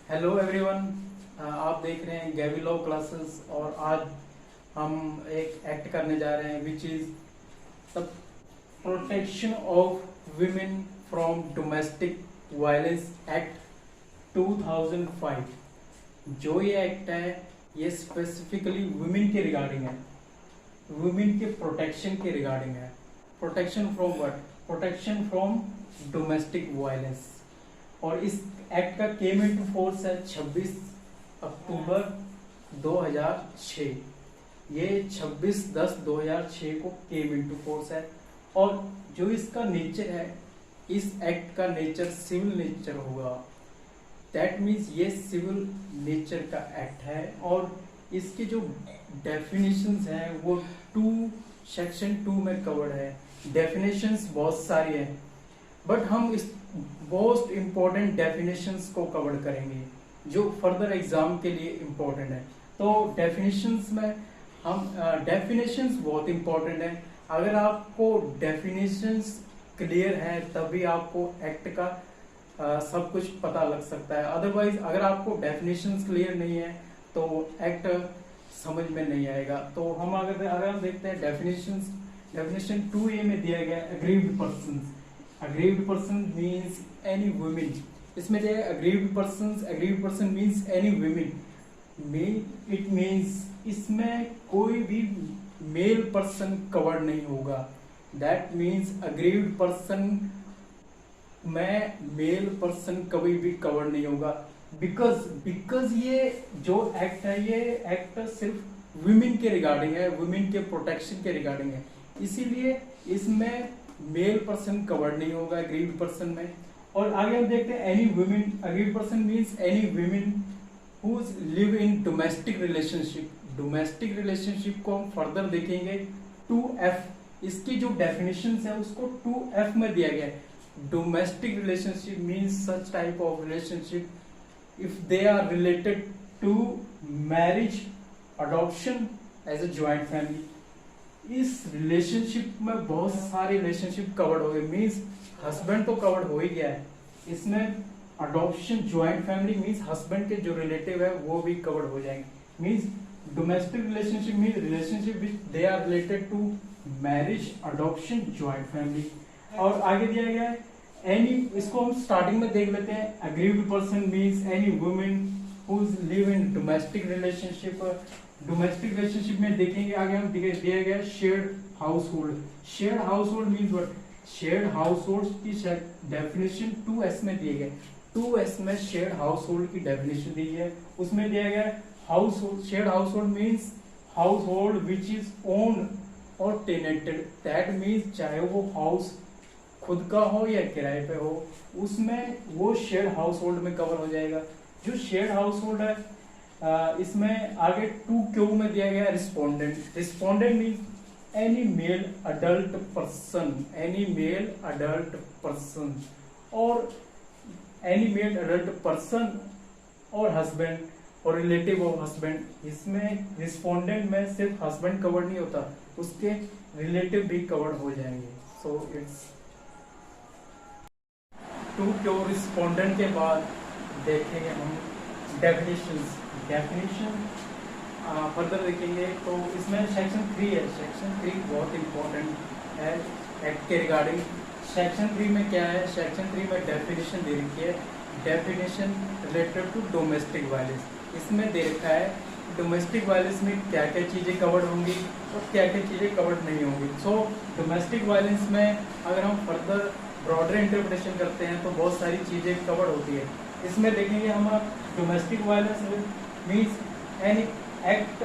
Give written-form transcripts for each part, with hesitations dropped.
Hello everyone, आप देख रहे हैं गैवी लॉ क्लासेस और आज हम एक एक्ट करने जा रहे हैं which is the protection of women from domestic violence act 2005। जो ये एक्ट है ये स्पेसिफिकली वुमेन के रिगार्डिंग है, वुमेन के प्रोटेक्शन के रिगार्डिंग है। Protection from what? Protection from domestic violence. और इस एक्ट का केम इनटू फोर्स है 26 अक्टूबर 2006। ये 26/10/2006 को केम इनटू फोर्स है। और जो इसका नेचर है, इस एक्ट का नेचर सिविल नेचर होगा। दैट मीन्स ये सिविल नेचर का एक्ट है और इसके जो डेफिनेशंस हैं वो सेक्शन 2 में कवर्ड है। डेफिनेशंस बहुत सारी हैं बट हम इस मोस्ट इम्पोर्टेंट डेफिनेशंस को कवर करेंगे जो फर्दर एग्जाम के लिए इम्पोर्टेंट है। तो डेफिनेशंस में हम डेफिनेशंस बहुत इम्पोर्टेंट है। अगर आपको डेफिनेशंस क्लियर है तभी आपको एक्ट का सब कुछ पता लग सकता है। अदरवाइज अगर आपको डेफिनेशंस क्लियर नहीं है तो एक्ट समझ में नहीं आएगा। तो हम अगर हम देखते हैं डेफिनेशन 2A में दिया गया aggrieved person. Aggrieved person means any women. इसमें दिया है aggrieved person means any women. It means इसमें कोई भी मेल पर्सन कवर्ड नहीं होगा। दैट मीन्स अग्रीव्ड पर्सन में मेल पर्सन कभी भी कवर्ड नहीं होगा। बिकॉज ये जो एक्ट है ये एक्ट सिर्फ वुमेन के रिगार्डिंग है, वुमेन के प्रोटेक्शन के रिगार्डिंग है, इसीलिए इसमें मेल पर्सन कवर्ड नहीं होगा अग्रीव्ड पर्सन में। और आगे हम देखते हैं any women. Aggrieved person means any women who live in domestic relationship. Domestic relationship को हम फर्दर देखेंगे 2F। इसकी जो डेफिनेशंस है उसको 2F में दिया गया है। Domestic relationship means such type of relationship if they are related to marriage, adoption as a joint family. इस रिलेशनशिप में बहुत सारे रिलेशनशिप कवर्ड हो गए। मीन्स हस्बैंड तो कवर्ड हो ही गया है, इसमें adoption, joint family means husband के जो रिलेटिव है वो भी कवर्ड हो जाएंगे। Means domestic relationship means relationship which they are related to marriage, adoption, joint family. और आगे दिया गया है एनी, इसको हम स्टार्टिंग में देख लेते हैं। Aggrieved person means any women who live in domestic relationship. Domestic relationship में देखेंगे आगे हम दिया गया shared house hold. Shared house hold means what? Shared house hold की डेफिनेशन 2S में दिए गए। 2S में शेयर्ड हाउस होल्ड की डेफिनेशन दी है। उसमें दिया गया house hold. Shared house hold means house hold which is owned और टेनेंटेड। दैट मीन्स चाहे वो हाउस खुद का हो या किराए पे हो, उसमें वो शेयर्ड हाउस होल्ड में कवर हो जाएगा। जो शेयर्ड हाउस होल्ड है इसमें आगे 2Q में दिया गया respondent. Respondent means any male adult person, any male adult person और एनी मेल अडल्ट पर्सन और हस्बैंड और रिलेटिव ऑफ हस्बैंड। इसमें रिस्पोंडेंट में सिर्फ हस्बैंड कवर नहीं होता, उसके रिलेटिव भी कवर हो जाएंगे। So it's 2Q। रिस्पोंडेंट के बाद देखेंगे हम डेफिनेशंस। डेफिनेशन फर्दर देखेंगे तो इसमें सेक्शन 3 है। सेक्शन 3 बहुत इंपॉर्टेंट है एक्ट के रिगार्डिंग। सेक्शन 3 में क्या है? सेक्शन 3 में डेफिनेशन दे रखी है। Definition related to domestic violence. इसमें दे रखा है डोमेस्टिक वायलेंस में क्या क्या चीज़ें कवर्ड होंगी और क्या क्या चीज़ें कवर्ड नहीं होंगी। सो डोमेस्टिक वायलेंस में अगर हम फर्दर ब्रॉडर इंटरप्रिटेशन करते हैं तो बहुत सारी चीज़ें कवर्ड होती है। इसमें देखेंगे हम domestic violence means any act,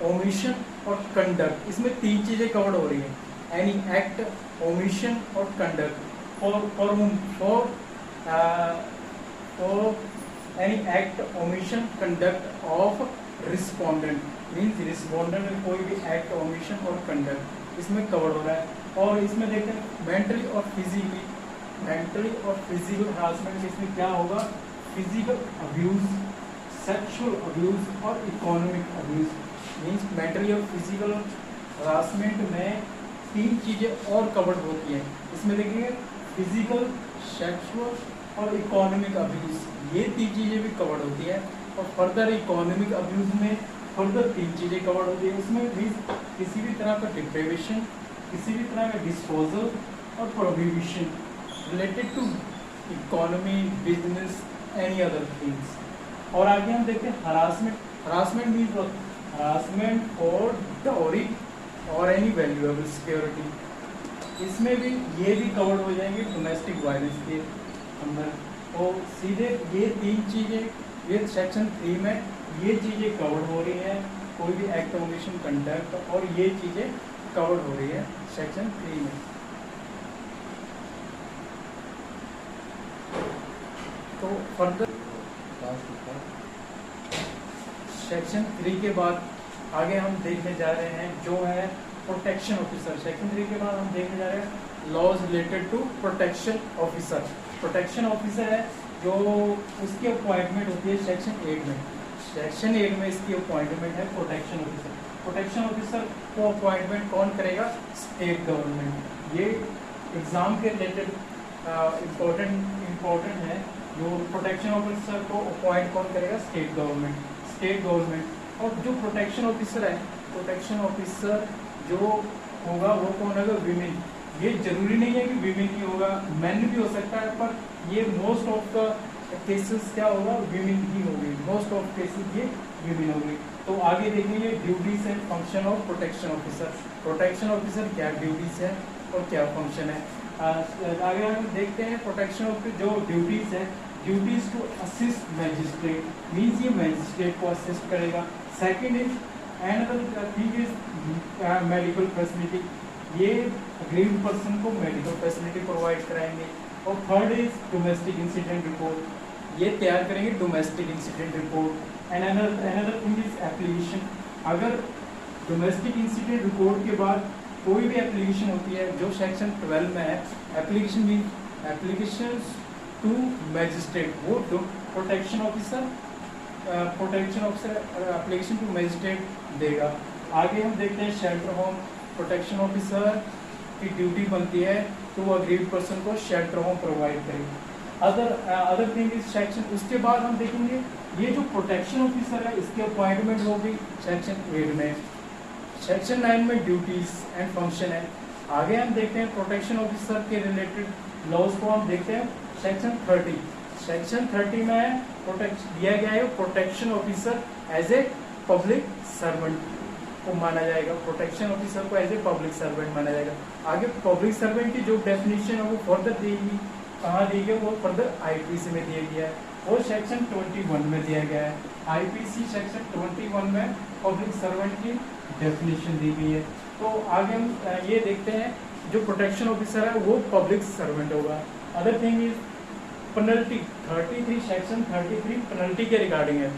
omission और कंडक्ट। इसमें 3 चीजें कवर्ड हो रही हैं। एनी एक्ट, ओमिशन और conduct. For any act, omission, conduct of respondent means respondent में कोई भी एक्ट, ओमिशन और कंडक्ट इसमें कवर हो रहा है। और इसमें देखते हैं मेंटली और फिजिकल हरासमेंट। इसमें क्या होगा? फिजिकल अब्यूज, सेक्सुअल अब्यूज और इकोनॉमिक अब्यूज। मीन्स मेंटली और फिजिकल हरासमेंट में 3 चीजें और कवर्ड होती हैं। इसमें देखिए फिजिकल, सेक्सुअल और इकोनॉमिक अब्यूज, ये 3 चीजें भी कवर होती है। और फर्दर इकोनॉमिक अब्यूज में फर्दर 3 चीजें कवर होती है। उसमें भी किसी भी तरह का डिप्रेवेशन, किसी भी तरह का डिस्पोजल और prohibition related to economy, business, any other things. और आगे हम देखते हैं हरासमेंट। हरासमेंट मीन्स हरासमेंट और डाउरी और एनी वैल्यूएबल सिक्योरिटी, इसमें भी ये भी कवर हो जाएंगे डोमेस्टिक वायलेंस के अंदर। तो सीधे ये 3 चीज़ें ये सेक्शन 3 में ये चीज़ें कवर हो रही हैं, कोई भी एक्ट ओमिशन कंडक्ट, और ये चीज़ें कवर हो रही है सेक्शन 3 में। तो फर्दर सेक्शन 3 के बाद आगे हम देखने जा रहे हैं जो है प्रोटेक्शन ऑफिसर। सेक्शन 3 के बाद हम देखने जा रहे हैं laws related to protection officer. Protection officer है जो उसकी अपॉइंटमेंट होती है सेक्शन 8 में। सेक्शन 8 में इसकी अपॉइंटमेंट है प्रोटेक्शन ऑफिसर। प्रोटेक्शन ऑफिसर को अपॉइंटमेंट कौन करेगा? State government. ये एग्जाम के रिलेटेड इम्पोर्टेंट है। जो प्रोटेक्शन ऑफिसर को अपॉइंट कौन करेगा? State government. State government. और जो प्रोटेक्शन ऑफिसर है, प्रोटेक्शन ऑफिसर जो होगा वो कौन होगा? विमेन। ये जरूरी नहीं है कि विमेन ही होगा, मैन भी हो सकता है, पर ये मोस्ट ऑफ द केसेस क्या होगा? विमेन ही होगी। मोस्ट ऑफ केसेस ये विमेन होगी। तो आगे देखेंगे duties and function of protection officer. Protection officer क्या ड्यूटीज है और क्या फंक्शन है। आगे हम देखते हैं प्रोटेक्शन ऑफिसर जो ड्यूटीज है। Duties to assist magistrate, means ये मैजिस्ट्रेट को असिस्ट करेगा। Second is and thing is medical facility, ये अग्रीव्ड पर्सन को मेडिकल फैसिलिटी प्रोवाइड कराएंगे। और third is domestic incident report, ये तैयार करेंगे domestic incident report. And another thing is application. अगर डोमेस्टिक इंसिडेंट रिपोर्ट के बाद कोई भी एप्लीकेशन होती है जो सेक्शन 12 में है, application mean application to magistrate, वो protection officer application to magistrate देगा। आगे हम देखते हैं शेल्टर होम। प्रोटेक्शन ऑफिसर की ड्यूटी बनती है टू अग्रीड पर्सन को शेल्टर होम प्रोवाइड करेगी। Other thing is section. उसके बाद हम देखेंगे ये जो प्रोटेक्शन ऑफिसर है इसकी अपॉइंटमेंट होगी सेक्शन 8 में। सेक्शन 9 में ड्यूटीज एंड फंक्शन है। आगे हम देखते हैं प्रोटेक्शन ऑफिसर के रिलेटेड लॉज को हम देखते हैं सेक्शन 30। सेक्शन 30 में दिया गया है protection officer as a public servant को माना जाएगा। प्रोटेक्शन ऑफिसर को एज ए पब्लिक सर्वेंट माना जाएगा। आगे पब्लिक सर्वेंट की जो डेफिनेशन है वो फर्दर देगी, कहाँ दी गई? वो फर्दर आईपीसी में दिया गया है, वो सेक्शन 21 में दिया गया है। आईपीसी सेक्शन 21 में पब्लिक सर्वेंट की डेफिनेशन दी गई है। तो आगे हम ये देखते हैं जो प्रोटेक्शन ऑफिसर है वो पब्लिक सर्वेंट होगा। Other thing is penalty. 33 section 33 penalty के रिगार्डिंग है।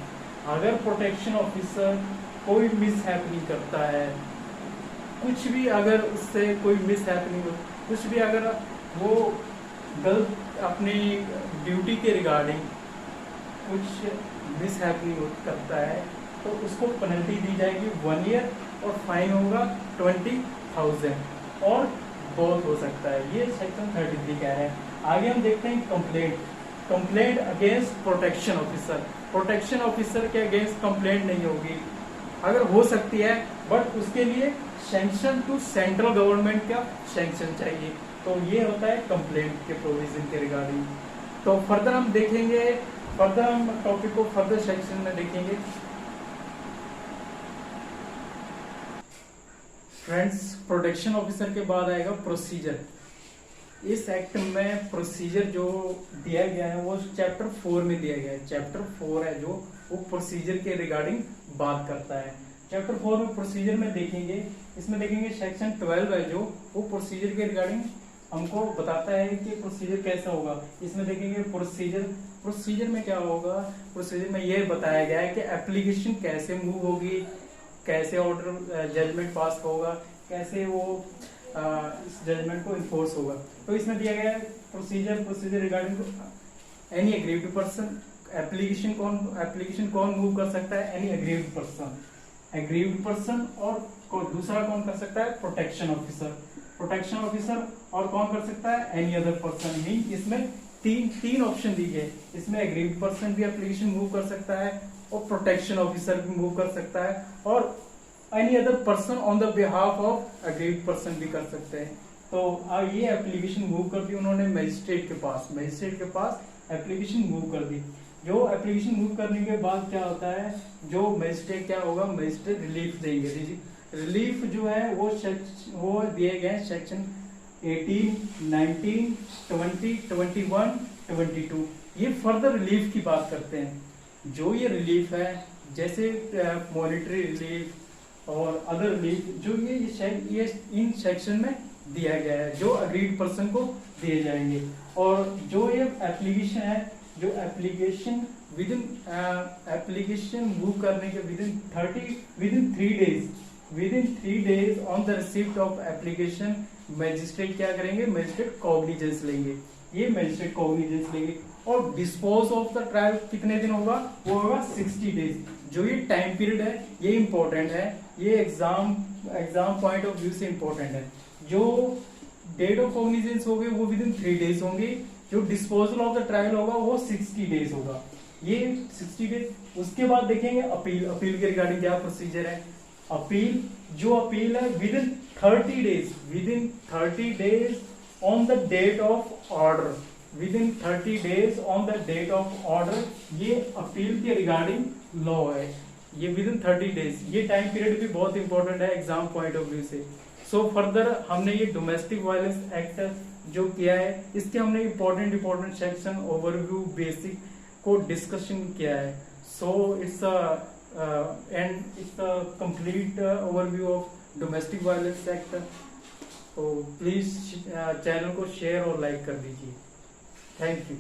अगर प्रोटेक्शन ऑफिसर कोई मिस हैपनिंग करता है, कुछ भी अगर उससे कोई मिस हैपनिंग, कुछ भी अगर वो गलत अपनी ड्यूटी के रिगार्डिंग कुछ मिस हैपनिंग करता है तो उसको पेनल्टी दी जाएगी 1 ईयर और फाइन होगा 20,000 और बहुत हो सकता है। ये सेक्शन 33 का है। आगे हम देखते हैं complaint. Complaint against protection officer. Protection officer के अगेंस्ट कंप्लेंट नहीं होगी, अगर हो सकती है बट उसके लिए सैंक्शन टू सेंट्रल गवर्नमेंट का सैंक्शन चाहिए। तो ये होता है कंप्लेंट के प्रोविजन के रिगार्डिंग। तो फर्दर हम देखेंगे, फर्दर हम टॉपिक को फर्दर सेक्शन में देखेंगे। फ्रेंड्स, प्रोटेक्शन ऑफिसर के बाद आएगा प्रोसीजर। इस एक्ट में प्रोसीजर जो दिया गया है वो चैप्टर 4 में दिया गया है। चैप्टर 4 है जो वो प्रोसीजर के रिगार्डिंग बात करता है। चैप्टर 4 में प्रोसीजर में देखेंगे, इसमें देखेंगे सेक्शन 12 है जो वो प्रोसीजर के रिगार्डिंग हमको बताता है कि प्रोसीजर कैसा होगा। इसमें देखेंगे प्रोसीजर में क्या होगा। प्रोसीजर में ये बताया गया है कि एप्लीकेशन कैसे मूव होगी, कैसे ऑर्डर जजमेंट पास होगा, कैसे वो इस जजमेंट को इन्फोर्स होगा। तो इसमें दिया गया है procedure regarding any aggrieved person. Application कौन मूव कर सकता है? एनी एग्रीव्ड पर्सन और दूसरा कौन कर सकता है? प्रोटेक्शन ऑफिसर और कौन कर सकता है? Any other person. मीन इसमें तीन ऑप्शन दी गए। इसमें एग्रीड पर्सन भी एप्लीकेशन मूव कर सकता है और प्रोटेक्शन ऑफिसर भी मूव कर सकता है और any other person on the behalf of agreed person भी कर सकते हैं। तो ये एप्लीकेशन मूव कर दी उन्होंने मजिस्ट्रेट के पास एप्लीकेशन मूव कर दी। जो एप्लीकेशन मूव करने के बाद क्या होता है, जो मजिस्ट्रेट क्या होगा, मजिस्ट्रेट रिलीफ देंगे। रिलीफ जो है वो दिए गए सेक्शन 18, 19, 20, 21, 22। ये फर्दर रिलीफ की बात करते हैं। जो ये रिलीफ है जैसे मॉनिटरी रिलीफ और अदर रिलीफ, जो ये इन सेक्शन में दिया गया है, जो अग्रीड पर्सन को दिए जाएंगे। और जो ये एप्लीकेशन है, जो एप्लीकेशन एप्लीकेशन मूव करने के within 3 days on the receipt of application, magistrate क्या करेंगे, मजिस्ट्रेट कॉग्निजेंस लेंगे। ये मजिस्ट्रेट कॉग्निजेंस लेंगे। और डिस्पोज ऑफ द ट्रायल कितने दिन होगा, वो होगा 60 डेज। जो ये टाइम पीरियड है ये इंपॉर्टेंट है, ये एग्जाम पॉइंट ऑफ व्यू से इंपॉर्टेंट है। जो डेट ऑफ कॉग्निजेंस होंगे वो विदिन 3 डेज होंगे, जो डिस्पोजल ऑफ द ट्रायल होगा वो 60 डेज होगा। ये 60 डेज। उसके बाद देखेंगे अपील के रिगार्डिंग क्या प्रोसीजर है। अपील है within 30 days on the date of order, within 30 days on the date of order. ये अपील के रिगार्डिंग लॉ है, ये विदिन 30 डेज। ये टाइम पीरियड भी बहुत इंपॉर्टेंट है एग्जाम पॉइंट ऑफ व्यू से। सो फर्दर हमने ये डोमेस्टिक वायलेंस एक्ट जो किया है, इसके हमने इंपॉर्टेंट सेक्शन ओवरव्यू बेसिक को डिस्कशन किया है। So it's a complete overview of domestic violence act. तो प्लीज चैनल को शेयर और लाइक कर दीजिए। Thank you.